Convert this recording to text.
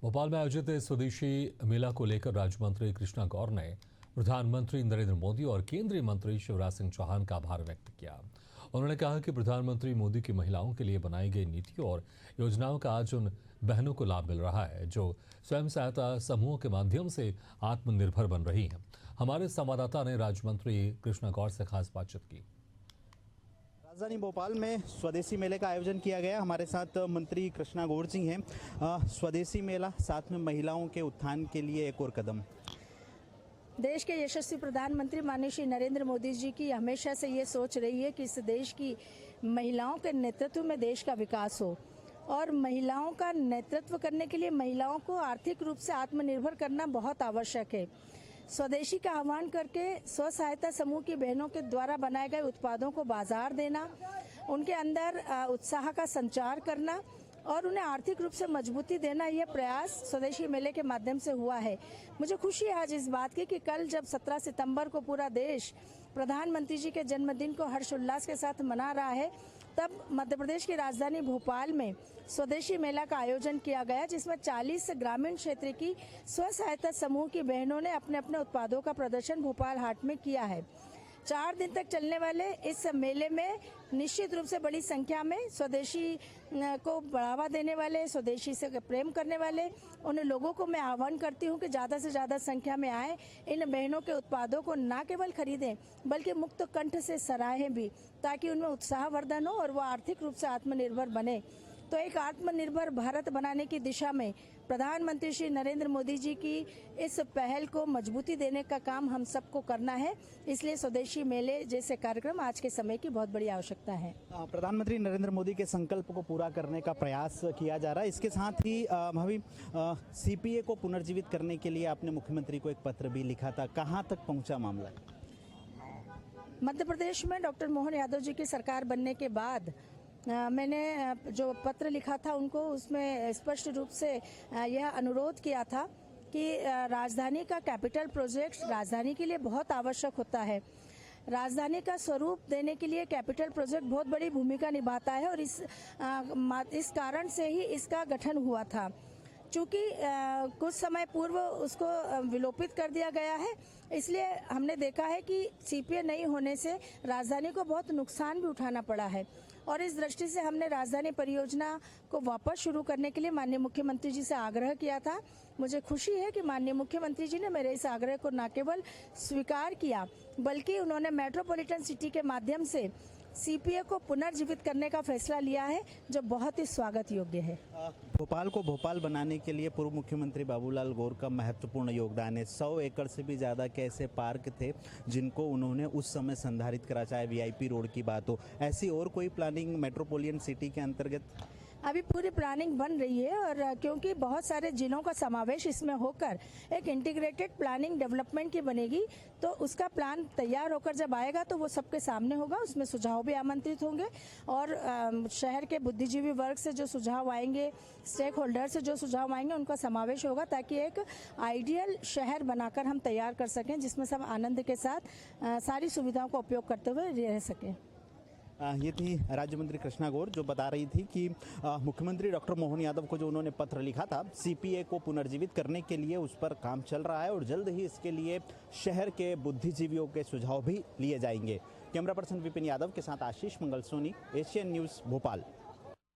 भोपाल में आयोजित स्वदेशी मेला को लेकर राज्य मंत्री कृष्णा गौर ने प्रधानमंत्री नरेंद्र मोदी और केंद्रीय मंत्री शिवराज सिंह चौहान का आभार व्यक्त किया। उन्होंने कहा कि प्रधानमंत्री मोदी की महिलाओं के लिए बनाई गई नीतियों और योजनाओं का आज उन बहनों को लाभ मिल रहा है जो स्वयं सहायता समूहों के माध्यम से आत्मनिर्भर बन रही हैं। हमारे संवाददाता ने राज्य मंत्री कृष्णा गौर से खास बातचीत की। राजधानी भोपाल में स्वदेशी मेले का आयोजन किया गया। हमारे साथ मंत्री कृष्णा गौर जी हैं। स्वदेशी मेला, साथ में महिलाओं के उत्थान के लिए एक और कदम। देश के यशस्वी प्रधानमंत्री माननीय श्री नरेंद्र मोदी जी की हमेशा से ये सोच रही है कि इस देश की महिलाओं के नेतृत्व में देश का विकास हो, और महिलाओं का नेतृत्व करने के लिए महिलाओं को आर्थिक रूप से आत्मनिर्भर करना बहुत आवश्यक है। स्वदेशी का आह्वान करके स्व सहायता समूह की बहनों के द्वारा बनाए गए उत्पादों को बाजार देना, उनके अंदर उत्साह का संचार करना और उन्हें आर्थिक रूप से मजबूती देना, यह प्रयास स्वदेशी मेले के माध्यम से हुआ है। मुझे खुशी है आज इस बात की कि कल जब 17 सितंबर को पूरा देश प्रधानमंत्री जी के जन्मदिन को हर्षोल्लास के साथ मना रहा है, तब मध्य प्रदेश की राजधानी भोपाल में स्वदेशी मेला का आयोजन किया गया, जिसमें 40 ग्रामीण क्षेत्र की स्व सहायता समूह की बहनों ने अपने अपने उत्पादों का प्रदर्शन भोपाल हाट में किया है। 4 दिन तक चलने वाले इस मेले में निश्चित रूप से बड़ी संख्या में स्वदेशी को बढ़ावा देने वाले, स्वदेशी से प्रेम करने वाले उन लोगों को मैं आह्वान करती हूं कि ज़्यादा से ज़्यादा संख्या में आए, इन बहनों के उत्पादों को न केवल खरीदें बल्कि मुक्त कंठ से सराहें भी, ताकि उनमें उत्साहवर्धन हो और वो आर्थिक रूप से आत्मनिर्भर बने। तो एक आत्मनिर्भर भारत बनाने की दिशा में प्रधानमंत्री श्री नरेंद्र मोदी जी की इस पहल को मजबूती देने का काम हम सबको करना है। इसलिए स्वदेशी मेले जैसे कार्यक्रम आज के समय की बहुत बड़ी आवश्यकता है। प्रधानमंत्री नरेंद्र मोदी के संकल्प को पूरा करने का प्रयास किया जा रहा है। इसके साथ ही भाभी सीपीए को पुनर्जीवित करने के लिए आपने मुख्यमंत्री को एक पत्र भी लिखा था, कहाँ तक पहुँचा मामला? मध्य प्रदेश में डॉक्टर मोहन यादव जी की सरकार बनने के बाद मैंने जो पत्र लिखा था उनको, उसमें स्पष्ट रूप से यह अनुरोध किया था कि राजधानी का कैपिटल प्रोजेक्ट राजधानी के लिए बहुत आवश्यक होता है। राजधानी का स्वरूप देने के लिए कैपिटल प्रोजेक्ट बहुत बड़ी भूमिका निभाता है और इस कारण से ही इसका गठन हुआ था। चूँकि कुछ समय पूर्व उसको विलोपित कर दिया गया है, इसलिए हमने देखा है कि सीपीए नहीं होने से राजधानी को बहुत नुकसान भी उठाना पड़ा है, और इस दृष्टि से हमने राजधानी परियोजना को वापस शुरू करने के लिए माननीय मुख्यमंत्री जी से आग्रह किया था। मुझे खुशी है कि माननीय मुख्यमंत्री जी ने मेरे इस आग्रह को न केवल स्वीकार किया बल्कि उन्होंने मेट्रोपॉलिटन सिटी के माध्यम से सीपीए को पुनर्जीवित करने का फैसला लिया है, जो बहुत ही स्वागत योग्य है। भोपाल को भोपाल बनाने के लिए पूर्व मुख्यमंत्री बाबूलाल गौर का महत्वपूर्ण योगदान है। 100 एकड़ से भी ज़्यादा के ऐसे पार्क थे जिनको उन्होंने उस समय संधारित करा, चाहे वीआईपी रोड की बात हो। ऐसी और कोई प्लानिंग मेट्रोपोलियन सिटी के अंतर्गत? अभी पूरी प्लानिंग बन रही है, और क्योंकि बहुत सारे जिलों का समावेश इसमें होकर एक इंटीग्रेटेड प्लानिंग डेवलपमेंट की बनेगी, तो उसका प्लान तैयार होकर जब आएगा तो वो सबके सामने होगा। उसमें सुझाव भी आमंत्रित होंगे और शहर के बुद्धिजीवी वर्ग से जो सुझाव आएंगे, स्टेक होल्डर से जो सुझाव आएंगे, उनका समावेश होगा, ताकि एक आइडियल शहर बनाकर हम तैयार कर सकें जिसमें सब आनंद के साथ सारी सुविधाओं का उपयोग करते हुए रह सकें। ये थी राज्य मंत्री कृष्णा गौर, जो बता रही थी कि मुख्यमंत्री डॉक्टर मोहन यादव को जो उन्होंने पत्र लिखा था सीपीए को पुनर्जीवित करने के लिए, उस पर काम चल रहा है और जल्द ही इसके लिए शहर के बुद्धिजीवियों के सुझाव भी लिए जाएंगे। कैमरा पर्सन विपिन यादव के साथ आशीष मंगल सोनी, एशियन न्यूज़ भोपाल।